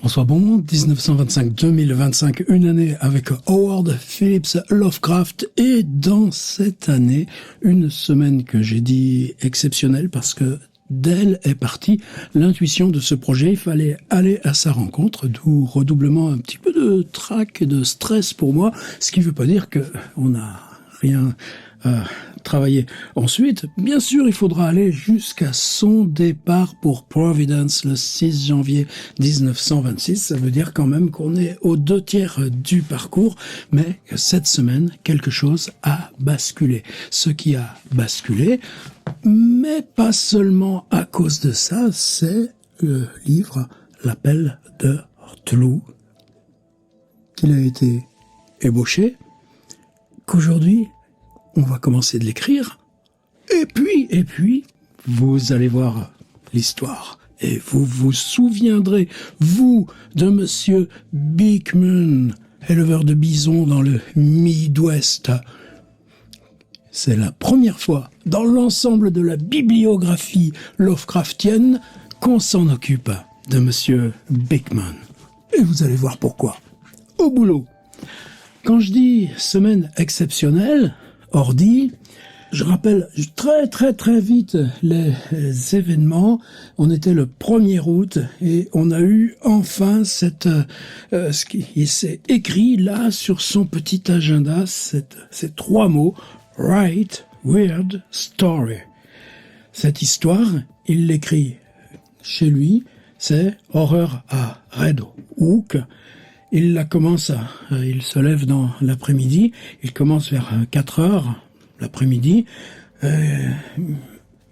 François Beaumont, 1925-2025, une année avec Howard Phillips Lovecraft, et dans cette année, une semaine que j'ai dit exceptionnelle parce que d'elle est partie l'intuition de ce projet. Il fallait aller à sa rencontre, d'où redoublement un petit peu de trac et de stress pour moi, ce qui ne veut pas dire qu'on n'a rien travailler. Ensuite, bien sûr, il faudra aller jusqu'à son départ pour Providence le 6 janvier 1926. Ça veut dire quand même qu'on est aux 2/3 du parcours, mais cette semaine, quelque chose a basculé. Ce qui a basculé, mais pas seulement à cause de ça, c'est le livre L'Appel de Cthulhu, qu'il a été ébauché, qu'aujourd'hui, on va commencer de l'écrire, et puis, vous allez voir l'histoire. Et vous vous souviendrez, vous, de monsieur Beekman, éleveur de bisons dans le Midwest. C'est la première fois dans l'ensemble de la bibliographie Lovecraftienne qu'on s'en occupe de monsieur Beekman. Et vous allez voir pourquoi. Au boulot. Quand je dis semaine exceptionnelle, ordi, je rappelle très vite les événements. On était le 1er août et on a eu enfin ce qui s'est écrit là sur son petit agenda, ces 3 mots, Write Weird Story. Cette histoire, il l'écrit chez lui, c'est Horreur à Red Hook. Il la commence, il se lève dans l'après-midi, il commence vers 4 heures l'après-midi,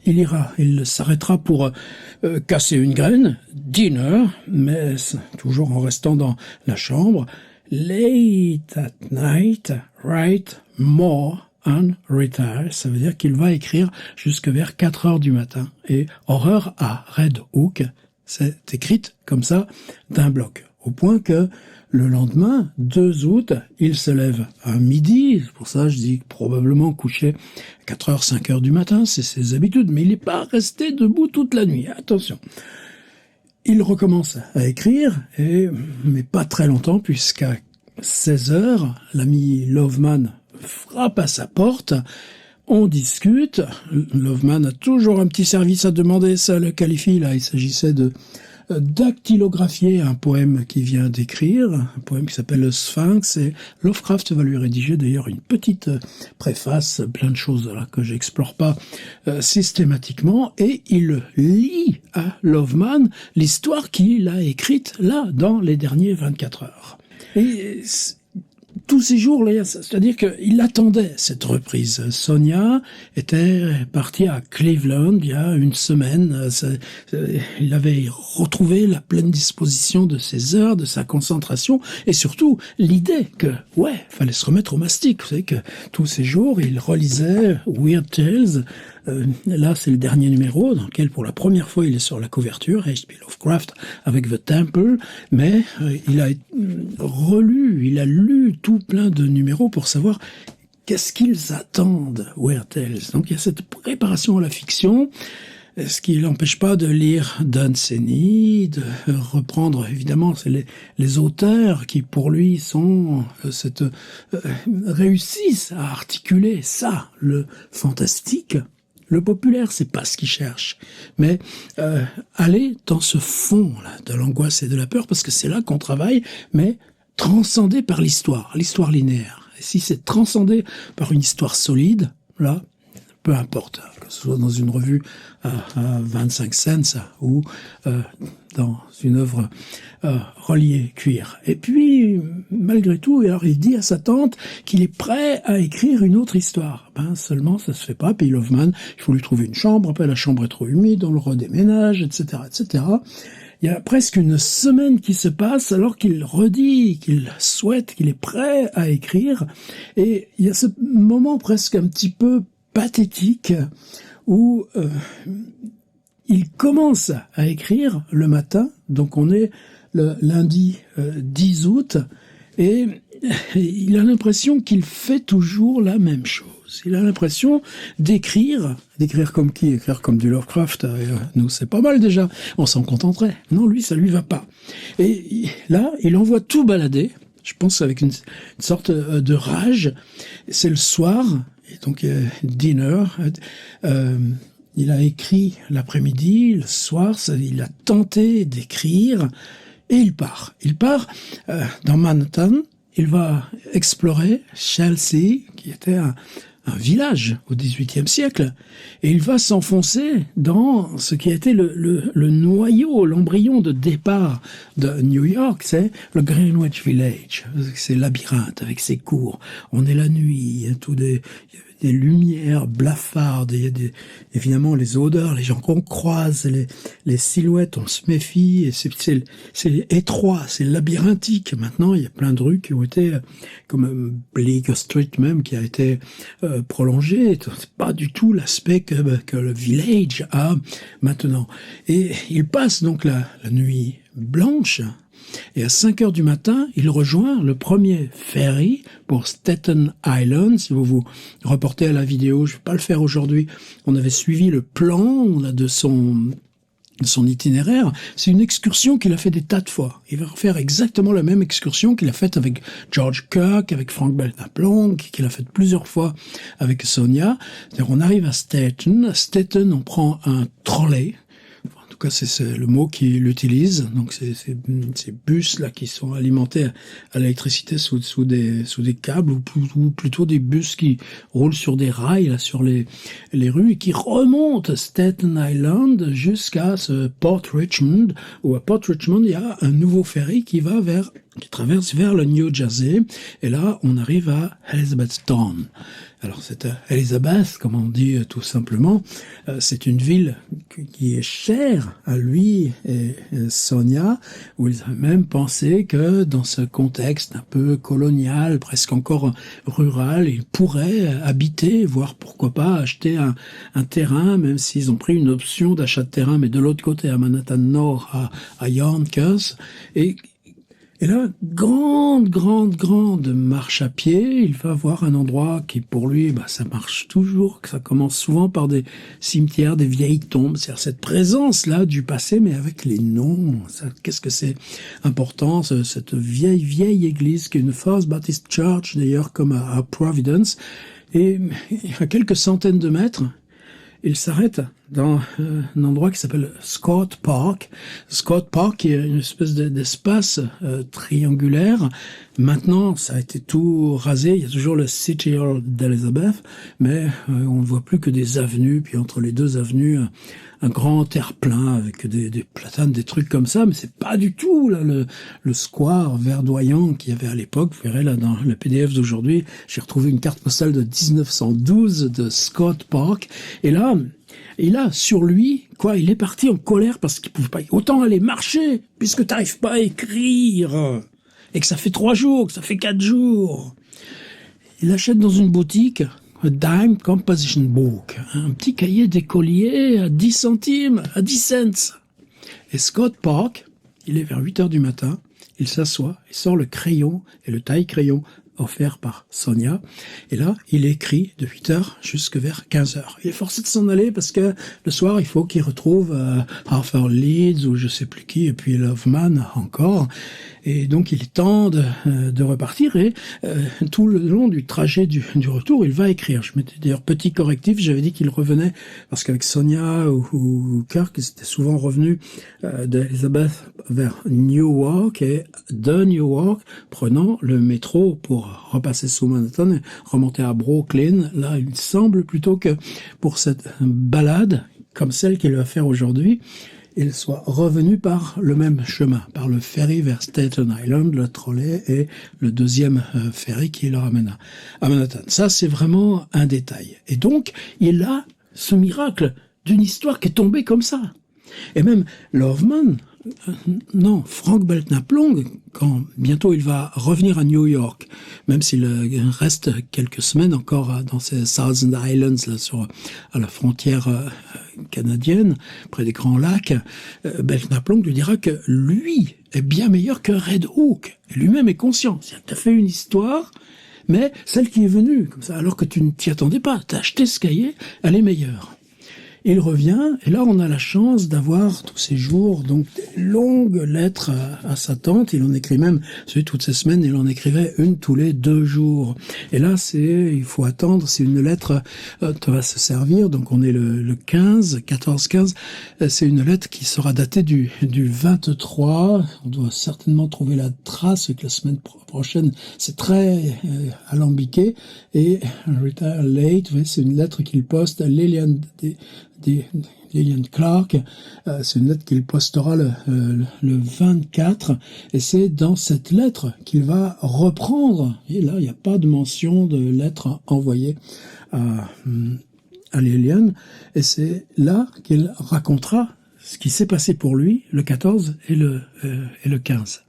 il s'arrêtera pour casser une graine, dinner, mais toujours en restant dans la chambre, late at night, write more and retire, ça veut dire qu'il va écrire jusque vers 4 heures du matin, et Horreur à Red Hook, c'est écrite comme ça d'un bloc, au point que le lendemain, 2 août, il se lève à midi, pour ça je dis probablement couché à 4 heures, 5 heures du matin, c'est ses habitudes, mais il n'est pas resté debout toute la nuit, attention. Il recommence à écrire, mais pas très longtemps, puisqu'à 16 heures, l'ami Loveman frappe à sa porte, on discute, Loveman a toujours un petit service à demander, ça le qualifie, là il s'agissait de dactylographier un poème qu'il vient d'écrire, un poème qui s'appelle le Sphinx, et Lovecraft va lui rédiger d'ailleurs une petite préface, plein de choses là que j'explore pas systématiquement, et il lit à Loveman l'histoire qu'il a écrite là dans les derniers 24 heures. Et tous ces jours-là, c'est-à-dire qu'il attendait cette reprise. Sonia était partie à Cleveland il y a une semaine. Il avait retrouvé la pleine disposition de ses heures, de sa concentration, et surtout l'idée que, fallait se remettre au mastic. Vous savez que tous ces jours, il relisait Weird Tales. Là, c'est le dernier numéro dans lequel, pour la première fois, il est sur la couverture, H.P. Lovecraft avec The Temple, mais il a lu tout plein de numéros pour savoir qu'est-ce qu'ils attendent, Weird Tales. Donc il y a cette préparation à la fiction, ce qui n'empêche pas de lire Dunsany, de reprendre, évidemment, c'est les auteurs qui, pour lui, réussissent à articuler ça, le fantastique. Le populaire, c'est pas ce qu'il cherche, mais aller dans ce fond-là de l'angoisse et de la peur, parce que c'est là qu'on travaille, mais transcendé par l'histoire linéaire. Et si c'est transcendé par une histoire solide, là, peu importe, que ce soit dans une revue à 25 cents ou dans une œuvre reliée cuir. Et puis, malgré tout, alors il dit à sa tante qu'il est prêt à écrire une autre histoire. Seulement, ça se fait pas. Puis Loveman, il faut lui trouver une chambre. Après, la chambre est trop humide, on le redéménage, etc., etc. Il y a presque une semaine qui se passe alors qu'il redit qu'il souhaite, qu'il est prêt à écrire. Et il y a ce moment presque un petit peu pathétique où il commence à écrire le matin, donc on est le lundi 10 août, et il a l'impression qu'il fait toujours la même chose. Il a l'impression d'écrire comme qui? Écrire comme du Lovecraft, nous c'est pas mal déjà, on s'en contenterait. Non, lui, ça lui va pas. Et là, il envoie tout balader, je pense avec une sorte de rage. C'est le soir, et donc dinner, il a écrit l'après-midi, le soir, il a tenté d'écrire, et il part. Il part dans Manhattan, il va explorer Chelsea, qui était un village au XVIIIe siècle, et il va s'enfoncer dans ce qui a été le noyau, l'embryon de départ de New York, c'est le Greenwich Village, c'est labyrinthe avec ses cours. On est la nuit, il y a des lumières blafardes, il y a évidemment les odeurs, les gens qu'on croise, les silhouettes, on se méfie, et c'est étroit, c'est labyrinthique. Maintenant, il y a plein de rues qui ont été, comme Bleecker Street même, qui a été prolongée. C'est pas du tout l'aspect que le village a maintenant. Et il passe donc la nuit blanche, et à 5 heures du matin, il rejoint le premier ferry pour Staten Island. Si vous vous reportez à la vidéo, je ne vais pas le faire aujourd'hui, on avait suivi le plan de son itinéraire. C'est une excursion qu'il a fait des tas de fois. Il va refaire exactement la même excursion qu'il a faite avec George Kirk, avec Frank Belknap-Long, qu'il a faite plusieurs fois avec Sonia. C'est-à-dire, on arrive à Staten, on prend un trolley. En tout cas, c'est le mot qu'il utilise. Donc, ces bus là qui sont alimentés à l'électricité sous des câbles, ou plutôt des bus qui roulent sur des rails là sur les rues et qui remontent Staten Island jusqu'à ce Port Richmond, où à Port Richmond il y a un nouveau ferry qui traverse vers le New Jersey. Et là, on arrive à Elizabethtown. Alors, cette Elizabeth, comme on dit tout simplement, c'est une ville qui est chère à lui et Sonia, où ils ont même pensé que dans ce contexte un peu colonial, presque encore rural, ils pourraient habiter, voire pourquoi pas acheter un terrain, même s'ils ont pris une option d'achat de terrain, mais de l'autre côté, à Manhattan Nord, à Yonkers. Et là, grande marche à pied. Il va voir un endroit qui, pour lui, ça marche toujours, que ça commence souvent par des cimetières, des vieilles tombes. C'est-à-dire cette présence-là du passé, mais avec les noms. Qu'est-ce que c'est important, cette vieille église qui est une First Baptist Church, d'ailleurs, comme à Providence. Et à quelques centaines de mètres, il s'arrête dans un endroit qui s'appelle Scott Park. Scott Park, qui est une espèce d'espace triangulaire. Maintenant, ça a été tout rasé. Il y a toujours le City Hall d'Elizabeth, mais on ne voit plus que des avenues. Puis entre les deux avenues, un grand terre-plein avec des platanes, des trucs comme ça. Mais c'est pas du tout là le square verdoyant qu'il y avait à l'époque. Vous verrez là dans le PDF d'aujourd'hui, j'ai retrouvé une carte postale de 1912 de Scott Park. Et là, il a sur lui, il est parti en colère parce qu'il pouvait pas autant aller marcher puisque t'arrives pas à écrire et que ça fait 3 jours, que ça fait 4 jours. Il achète dans une boutique un dime composition book, un petit cahier d'écolier à 10 centimes, à 10 cents. Et Scott Park, il est vers 8 heures du matin, il s'assoit, il sort le crayon et le taille-crayon offert par Sonia. Et là, il écrit de 8 heures jusque vers 15 heures. Il est forcé de s'en aller parce que le soir, il faut qu'il retrouve Arthur Leeds ou je sais plus qui, et puis Loveman encore. Et donc, il est temps de repartir et tout le long du trajet du retour, il va écrire. Je m'étais d'ailleurs petit correctif, j'avais dit qu'il revenait parce qu'avec Sonia ou Kirk, ils étaient souvent revenus d'Elizabeth vers Newark et de Newark, prenant le métro pour repasser sous Manhattan et remonter à Brooklyn. Là, il semble plutôt que pour cette balade, comme celle qu'il va faire aujourd'hui, il soit revenu par le même chemin, par le ferry vers Staten Island, le trolley et le deuxième ferry qui le ramène à Manhattan. Ça, c'est vraiment un détail. Et donc, il a ce miracle d'une histoire qui est tombée comme ça. Et même Loveman, Frank Belknap-Long, quand bientôt il va revenir à New York, même s'il reste quelques semaines encore dans ces Thousand Islands, là, à la frontière canadienne, près des Grands Lacs, Belknap-Long lui dira que lui est bien meilleur que Red Hook. Et lui-même est conscient. C'est-à-dire que tu as fait une histoire, mais celle qui est venue, comme ça, alors que tu ne t'y attendais pas, t'as acheté ce cahier, elle est meilleure. Il revient, et là on a la chance d'avoir tous ces jours donc des longues lettres à sa tante. Il en écrit même, toutes ces semaines, il en écrivait une tous les 2 jours. Et là il faut attendre, c'est une lettre qui va se servir, donc on est le 15, 14-15, c'est une lettre qui sera datée du 23, on doit certainement trouver la trace, que la semaine prochaine, c'est très alambiqué, et Retire Late, c'est une lettre qu'il poste à Lillian Clark, c'est une lettre qu'il postera le 24, et c'est dans cette lettre qu'il va reprendre, et là il n'y a pas de mention de lettre envoyée à Lillian, et c'est là qu'il racontera ce qui s'est passé pour lui le 14 et le 15.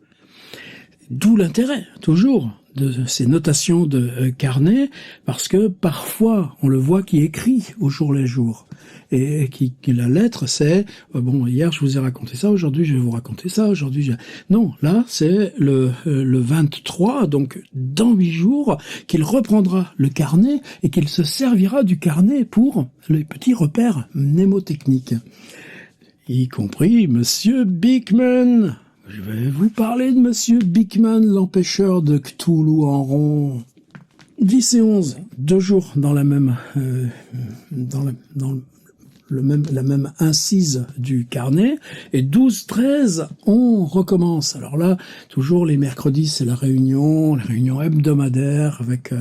D'où l'intérêt, toujours, de ces notations de carnet, parce que parfois, on le voit qui écrit au jour le jour. Et qui la lettre, c'est, bon, hier je vous ai raconté ça, aujourd'hui je vais vous raconter ça, Non, là, c'est le 23, donc dans 8 jours, qu'il reprendra le carnet et qu'il se servira du carnet pour les petits repères mnémotechniques. Y compris Monsieur Beekman. Je vais vous parler de Monsieur Beekman, l'empêcheur de Cthulhu en rond. 10 et 11, 2 jours dans la même la même incise du carnet, et 12-13, on recommence. Alors là, toujours les mercredis, c'est la réunion hebdomadaire avec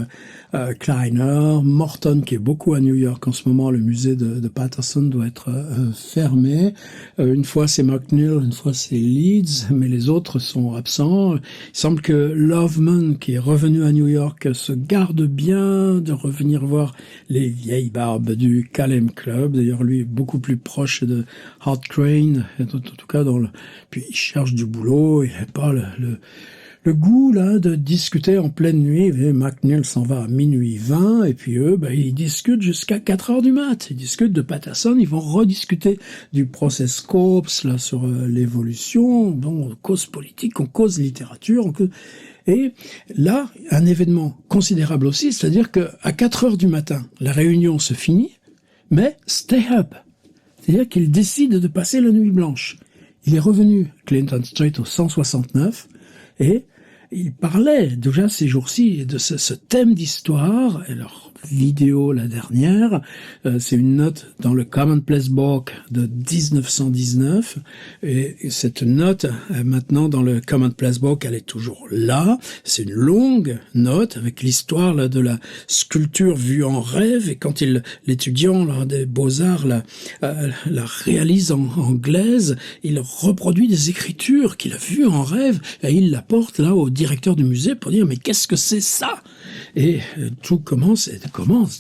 Kleiner, Morton qui est beaucoup à New York en ce moment, le musée de Patterson doit être fermé. Une fois c'est McNeil, une fois c'est Leeds, mais les autres sont absents. Il semble que Loveman, qui est revenu à New York, se garde bien de revenir voir les vieilles barbes du Kalem Club. D'ailleurs, lui est beaucoup plus proche de Hart Crane, en tout cas puis il cherche du boulot, il n'a pas le goût là de discuter en pleine nuit. Et McNeil s'en va à minuit 20, et puis eux, ils discutent jusqu'à 4 heures du mat. Ils discutent de Patterson, ils vont rediscuter du process Scopes, là, sur l'évolution. Bon, on cause politique, on cause littérature, Et là, un événement considérable aussi, c'est-à-dire que à 4 heures du matin, la réunion se finit, mais stay up. C'est-à-dire qu'il décide de passer la nuit blanche. Il est revenu Clinton Street au 169, et il parlait déjà ces jours-ci de ce thème d'histoire. Et leur vidéo, la dernière, c'est une note dans le Commonplace Book de 1919. Et cette note, maintenant dans le Commonplace Book, elle est toujours là. C'est une longue note avec l'histoire là, de la sculpture vue en rêve. Et quand l'étudiant là, des Beaux-Arts la réalise en anglaise, il reproduit des écritures qu'il a vues en rêve. Et il la porte là au directeur du musée pour dire « Mais qu'est-ce que c'est ça ?» Et tout commence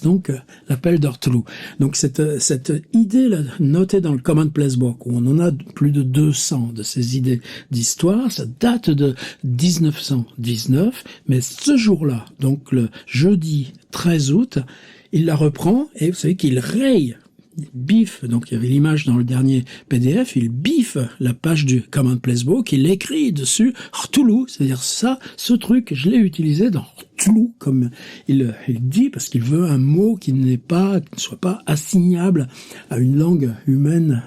donc l'appel d'Cthulhu. Donc cette idée là, notée dans le Commonplace Book, où on en a plus de 200 de ces idées d'histoire, ça date de 1919, mais ce jour-là, donc le jeudi 13 août, il la reprend, et vous savez qu'il raye, biffe, donc il y avait l'image dans le dernier PDF, il biffe la page du Commonplace Book, il écrit dessus Cthulhu, c'est-à-dire ce truc, je l'ai utilisé dans Cthulhu, comme il dit, parce qu'il veut un mot qui ne soit pas assignable à une langue humaine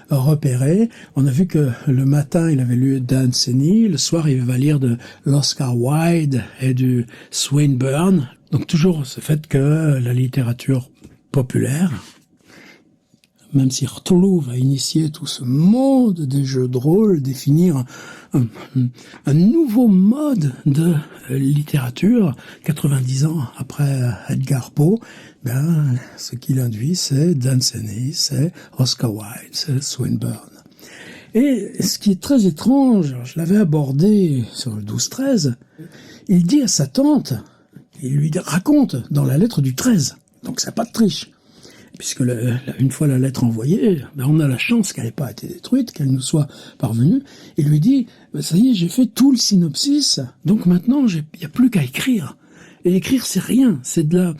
repérée. On a vu que le matin, il avait lu d'Anthony, le soir, il va lire de l'Oscar Wilde et du Swinburne. Donc toujours ce fait que la littérature populaire, même si Cthulhu va initier tout ce monde des jeux de rôle, définir un nouveau mode de littérature, 90 ans après Edgar Poe, ce qu'il induit, c'est Dunsany, c'est Oscar Wilde, c'est Swinburne. Et ce qui est très étrange, je l'avais abordé sur le 12-13, il dit à sa tante, il lui raconte dans la lettre du 13, donc ça n'a pas de triche. Puisque une fois la lettre envoyée, on a la chance qu'elle n'ait pas été détruite, qu'elle nous soit parvenue. Il lui dit, ça y est, j'ai fait tout le synopsis, donc maintenant, il n'y a plus qu'à écrire. Et écrire, c'est rien, c'est de la...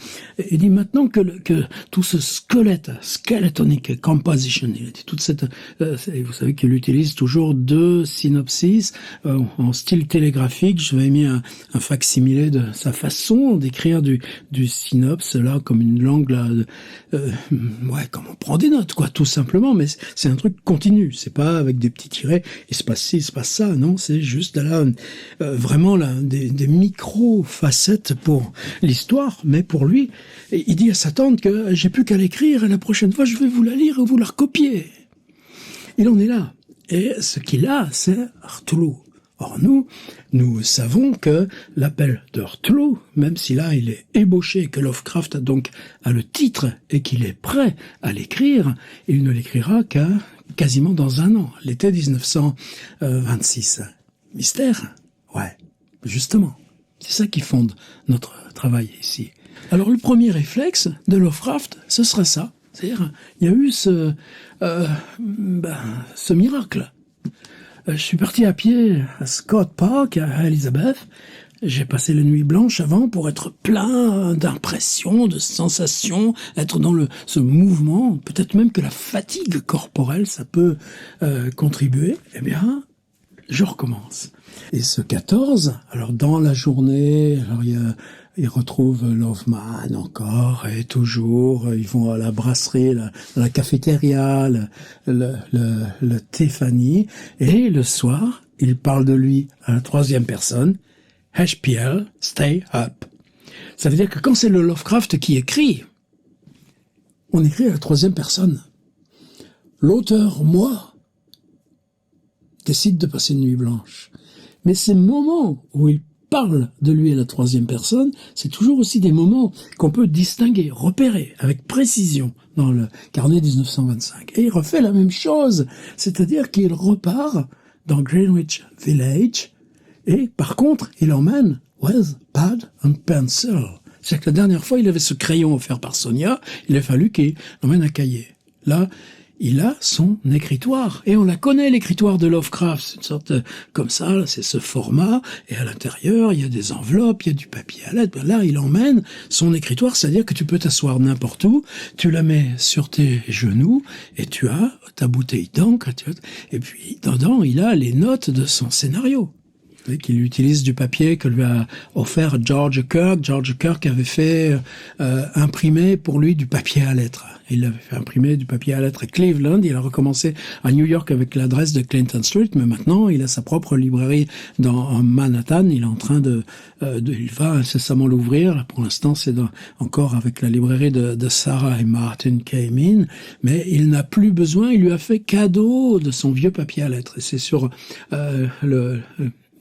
Il dit maintenant que tout ce skeletonic composition, il dit toute cette... vous savez qu'il utilise toujours 2 synopsis en style télégraphique. Je vais mis un facsimilé de sa façon d'écrire du synopse, là, comme une langue, là, ouais, comme on prend des notes, quoi, tout simplement, mais c'est un truc continu, c'est pas avec des petits tirets, il se passe ci, il se passe ça, non, c'est juste là, vraiment, là, des micro-facettes pour l'histoire, mais pour lui, il dit à sa tante que j'ai plus qu'à l'écrire et la prochaine fois je vais vous la lire et vous la recopier. Il en est là. Et ce qu'il a, c'est Cthulhu. Or nous savons que l'appel de Cthulhu, même si là il est ébauché, que Lovecraft a le titre et qu'il est prêt à l'écrire, il ne l'écrira qu'à quasiment dans 1 an, l'été 1926. Mystère? Ouais, justement. C'est ça qui fonde notre travail ici. Alors le premier réflexe de Lovecraft, ce sera ça. C'est-à-dire, il y a eu ce miracle. Je suis parti à pied à Scott Park, à Elizabeth. J'ai passé la nuit blanche avant pour être plein d'impressions, de sensations, être dans ce mouvement. Peut-être même que la fatigue corporelle, ça peut contribuer. Eh bien, je recommence. Et ce 14, alors dans la journée, alors ils retrouvent Loveman encore et toujours, ils vont à la brasserie, la cafétéria, le Tiffany, et le soir, ils parlent de lui à la 3e personne, HPL, stay up. Ça veut dire que quand c'est le Lovecraft qui écrit, on écrit à la 3e personne. L'auteur, moi, décide de passer une nuit blanche. Mais ces moments où il parle de lui à la 3e personne, c'est toujours aussi des moments qu'on peut distinguer, repérer avec précision dans le carnet 1925. Et il refait la même chose, c'est-à-dire qu'il repart dans Greenwich Village et par contre, il emmène with pad and pencil. C'est-à-dire que la dernière fois, il avait ce crayon offert par Sonia, il a fallu qu'il emmène un cahier. Là, il a son écritoire. Et on la connaît, l'écritoire de Lovecraft. C'est une sorte comme ça, là, c'est ce format. Et à l'intérieur, il y a des enveloppes, il y a du papier à lettres. Là, il emmène son écritoire, c'est-à-dire que tu peux t'asseoir n'importe où, tu la mets sur tes genoux, et tu as ta bouteille d'encre, et puis, dedans, il a les notes de son scénario. Qu'il utilise du papier que lui a offert George Kirk. George Kirk avait fait imprimer pour lui du papier à lettres. Il avait fait imprimer du papier à lettres à Cleveland. Il a recommencé à New York avec l'adresse de Clinton Street, mais maintenant il a sa propre librairie en Manhattan. Il est en train il va incessamment l'ouvrir. Là, pour l'instant, c'est encore avec la librairie de Sarah et Martin Kamin, mais il n'a plus besoin. Il lui a fait cadeau de son vieux papier à lettres. Et c'est sur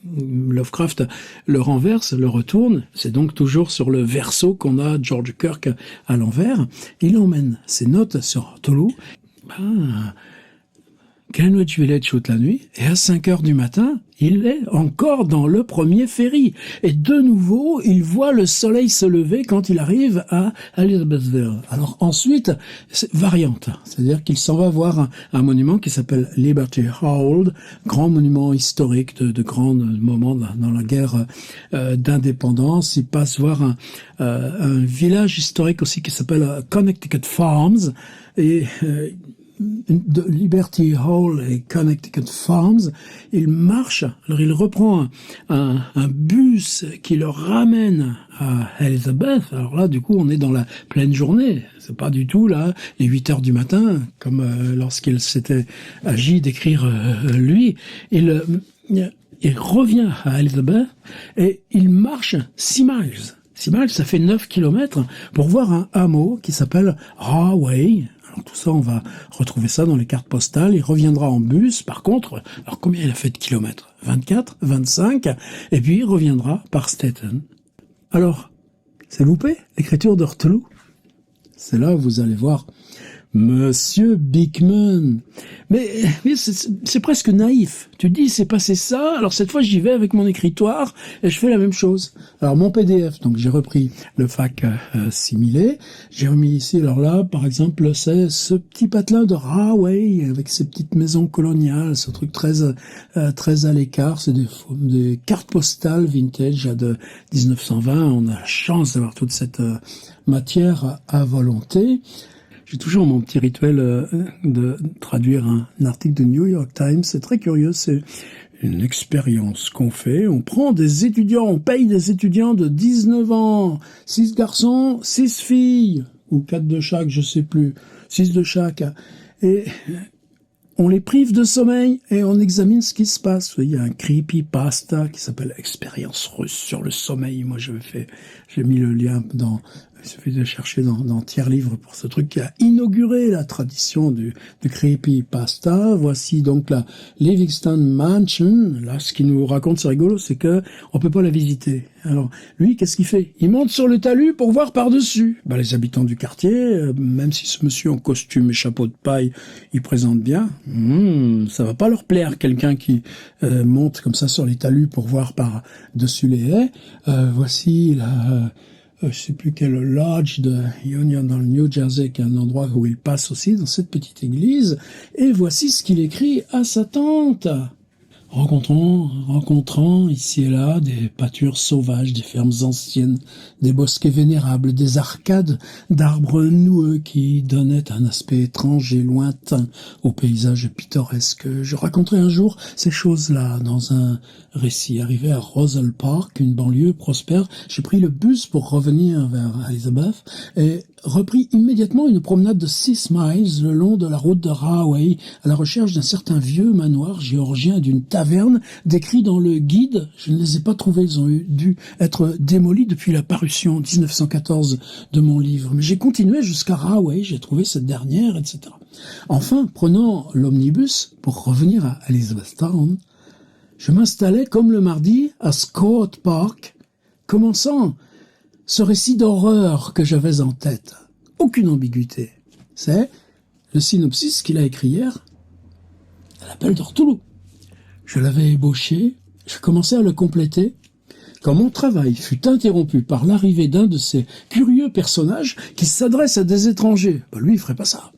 Lovecraft le renverse, le retourne, c'est donc toujours sur le verso qu'on a George Kirk à l'envers. Il emmène ses notes sur Cthulhu. Greenwich Village toute la nuit, et à 5h du matin, il est encore dans le premier ferry. Et de nouveau, il voit le soleil se lever quand il arrive à Elizabethville. Alors ensuite, c'est variante, c'est-à-dire qu'il s'en va voir un monument qui s'appelle Liberty Hall, grand monument historique de grands moments dans la guerre d'indépendance. Il passe voir un village historique aussi qui s'appelle Connecticut Farms, et de Liberty Hall et Connecticut Farms, il marche, alors il reprend un bus qui le ramène à Elizabeth. Alors là, du coup, on est dans la pleine journée. C'est pas du tout, là, les 8h du matin, comme lorsqu'il s'était agi d'écrire lui. Il revient à Elizabeth et il marche 6 miles. 6 miles, ça fait 9 kilomètres pour voir un hameau qui s'appelle Rahway. Alors tout ça, on va retrouver ça dans les cartes postales. Il reviendra en bus. Par contre, alors combien il a fait de kilomètres? 24, 25, et puis il reviendra par Staten. Alors, c'est loupé, l'écriture de Cthulhu. C'est là où vous allez voir Monsieur Bickman. Mais c'est presque naïf. Tu te dis, c'est passé ça, alors cette fois j'y vais avec mon écritoire et je fais la même chose. Alors mon PDF, donc j'ai repris le fac similé, j'ai remis ici, alors là, par exemple, c'est ce petit patelin de Rahway avec ses petites maisons coloniales, ce truc très à l'écart, c'est des cartes postales vintage de 1920. On a la chance d'avoir toute cette matière à volonté. J'ai toujours mon petit rituel de traduire un article de New York Times. C'est très curieux, c'est une expérience qu'on fait. On prend des étudiants, on paye des étudiants de 19 ans, 6 garçons, 6 filles, ou 4 de chaque, je sais plus, 6 de chaque. Et on les prive de sommeil et on examine ce qui se passe. Il y a un creepypasta qui s'appelle Expérience russe sur le sommeil. Moi, j'ai mis le lien dans... Il suffit de chercher dans Tiers Livre pour ce truc qui a inauguré la tradition du creepypasta. Voici donc la Livingston Mansion. Là, ce qu'il nous raconte, c'est rigolo, c'est que on peut pas la visiter. Alors, lui, qu'est-ce qu'il fait? Il monte sur le talus pour voir par-dessus. Les habitants du quartier, même si ce monsieur en costume et chapeau de paille, il présente bien, ça va pas leur plaire, quelqu'un qui monte comme ça sur les talus pour voir par-dessus les haies. Voici la... je sais plus quel lodge de Union dans le New Jersey, qui est un endroit où il passe aussi, dans cette petite église. Et voici ce qu'il écrit à sa tante. Rencontrant ici et là des pâtures sauvages, des fermes anciennes, des bosquets vénérables, des arcades d'arbres noueux qui donnaient un aspect étrange et lointain au paysage pittoresque. Je raconterai un jour ces choses-là dans un récit. Arrivé à Roselle Park, une banlieue prospère, j'ai pris le bus pour revenir vers Elizabeth et repris immédiatement une promenade de 6 miles le long de la route de Rahway à la recherche d'un certain vieux manoir géorgien et d'une taverne décrit dans le guide. Je ne les ai pas trouvés, ils ont dû être démolis depuis la parution en 1914 de mon livre. Mais j'ai continué jusqu'à Rahway, j'ai trouvé cette dernière, etc. Enfin, prenant l'omnibus pour revenir à Elizabethtown, je m'installais comme le mardi à Scott Park, commençant ce récit d'horreur que j'avais en tête. Aucune ambiguïté. C'est le synopsis qu'il a écrit hier à l'appel de Cthulhu. Je l'avais ébauché, je commençais à le compléter, quand mon travail fut interrompu par l'arrivée d'un de ces curieux personnages qui s'adresse à des étrangers. Lui, il ferait pas ça.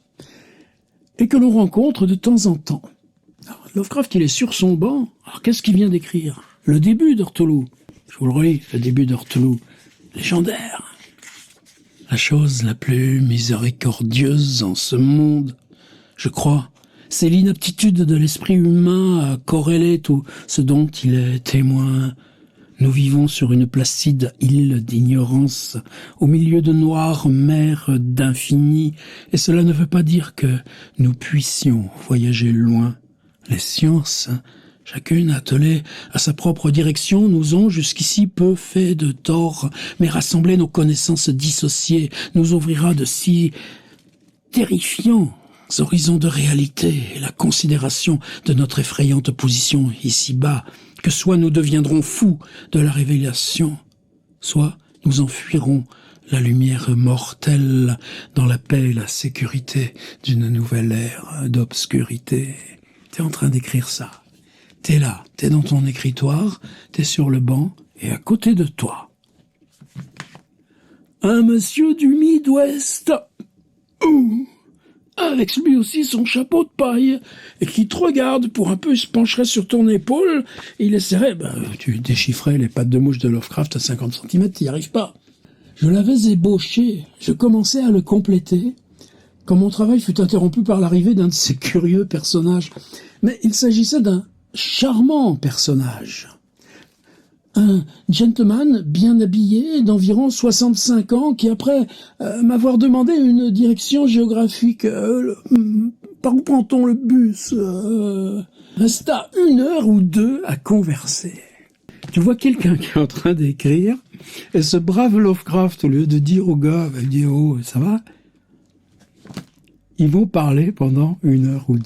Et que l'on rencontre de temps en temps. Alors, Lovecraft, il est sur son banc. Alors, qu'est-ce qu'il vient d'écrire? Le début de Cthulhu. Je vous le relis, le début de Cthulhu. Légendaire. La chose la plus miséricordieuse en ce monde, je crois, c'est l'inaptitude de l'esprit humain à corréler tout ce dont il est témoin. Nous vivons sur une placide île d'ignorance, au milieu de noires mers d'infini, et cela ne veut pas dire que nous puissions voyager loin. Les sciences, chacune attelée à sa propre direction, nous ont jusqu'ici peu fait de tort, mais rassembler nos connaissances dissociées nous ouvrira de si terrifiants horizons de réalité et la considération de notre effrayante position ici-bas, que soit nous deviendrons fous de la révélation, soit nous enfuirons la lumière mortelle dans la paix et la sécurité d'une nouvelle ère d'obscurité. T'es en train d'écrire ça. T'es là, t'es dans ton écritoire, t'es sur le banc, et à côté de toi, un monsieur du Midwest, avec lui aussi son chapeau de paille, et qui te regarde pour un peu, il se pencherait sur ton épaule, et il essaierait, tu déchiffrais les pattes de mouche de Lovecraft à 50 cm, t'y arrives pas. Je l'avais ébauché, je commençais à le compléter, quand mon travail fut interrompu par l'arrivée d'un de ces curieux personnages. Mais il s'agissait d'un charmant personnage. Un gentleman bien habillé, d'environ 65 ans, qui après m'avoir demandé une direction géographique, par où prend-on le bus, resta 1 heure ou 2 à converser. Tu vois quelqu'un qui est en train d'écrire, et ce brave Lovecraft, au lieu de dire au gars, il dit « Oh, ça va ?» Ils vont parler pendant 1 heure ou 2.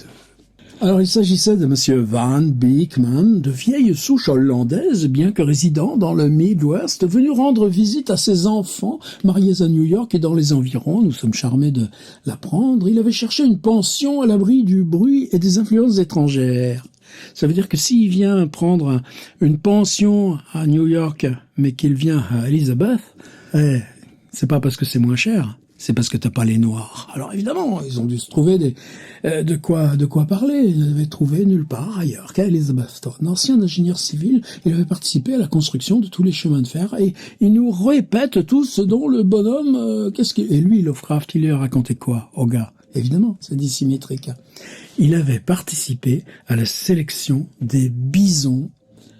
Alors, il s'agissait de Monsieur Van Beekman, de vieille souche hollandaise, bien que résident dans le Midwest, venu rendre visite à ses enfants, mariés à New York et dans les environs. Nous sommes charmés de l'apprendre. Il avait cherché une pension à l'abri du bruit et des influences étrangères. Ça veut dire que s'il vient prendre une pension à New York, mais qu'il vient à Elizabeth, c'est pas parce que c'est moins cher. C'est parce que t'as pas les noirs. Alors évidemment, ils ont dû se trouver de quoi parler. Ils n'avaient trouvé nulle part ailleurs qu'à Elizabethton. Ancien ingénieur civil, il avait participé à la construction de tous les chemins de fer et il nous répète tout ce dont le bonhomme, et lui, Lovecraft, il lui a raconté quoi au gars? Évidemment, c'est dissymétrique. Il avait participé à la sélection des bisons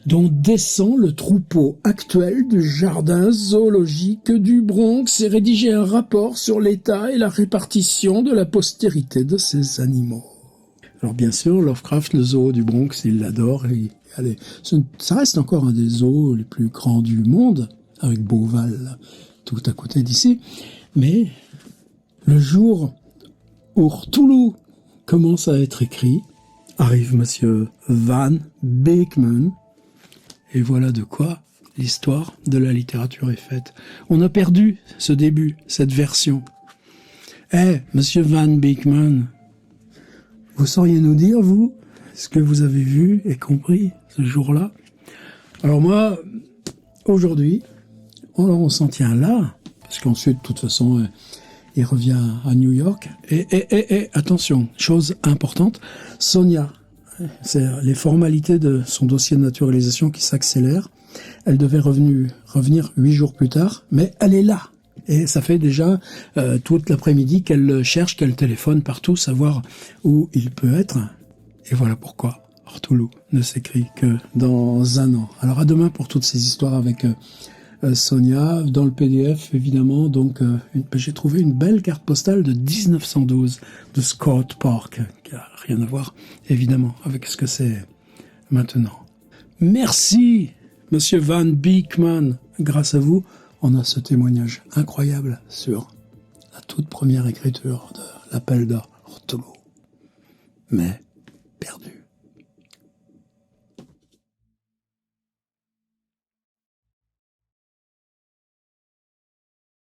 dont descend le troupeau actuel du jardin zoologique du Bronx et rédigé un rapport sur l'état et la répartition de la postérité de ces animaux. Alors bien sûr, Lovecraft, le zoo du Bronx, il l'adore. Ça reste encore un des zoos les plus grands du monde, avec Beauval tout à côté d'ici. Mais le jour où Cthulhu commence à être écrit, arrive Monsieur Van Beekman. Et voilà de quoi l'histoire de la littérature est faite. On a perdu ce début, cette version. Monsieur Van Beekman, vous sauriez nous dire, vous, ce que vous avez vu et compris ce jour-là? Alors moi, aujourd'hui, on s'en tient là, parce qu'ensuite, de toute façon, il revient à New York. Et attention, chose importante, Sonia, c'est les formalités de son dossier de naturalisation qui s'accélèrent. Elle devait revenir 8 jours plus tard, mais elle est là. Et ça fait déjà toute l'après-midi qu'elle le cherche, qu'elle téléphone partout, savoir où il peut être. Et voilà pourquoi Cthulhu ne s'écrit que dans un an. Alors à demain pour toutes ces histoires avec Sonia. Dans le PDF, évidemment, donc j'ai trouvé une belle carte postale de 1912 de Scott Park, qui a rien à voir, évidemment, avec ce que c'est maintenant. Merci, Monsieur Van Beekman. Grâce à vous, on a ce témoignage incroyable sur la toute première écriture de l'appel de Cthulhu. Mais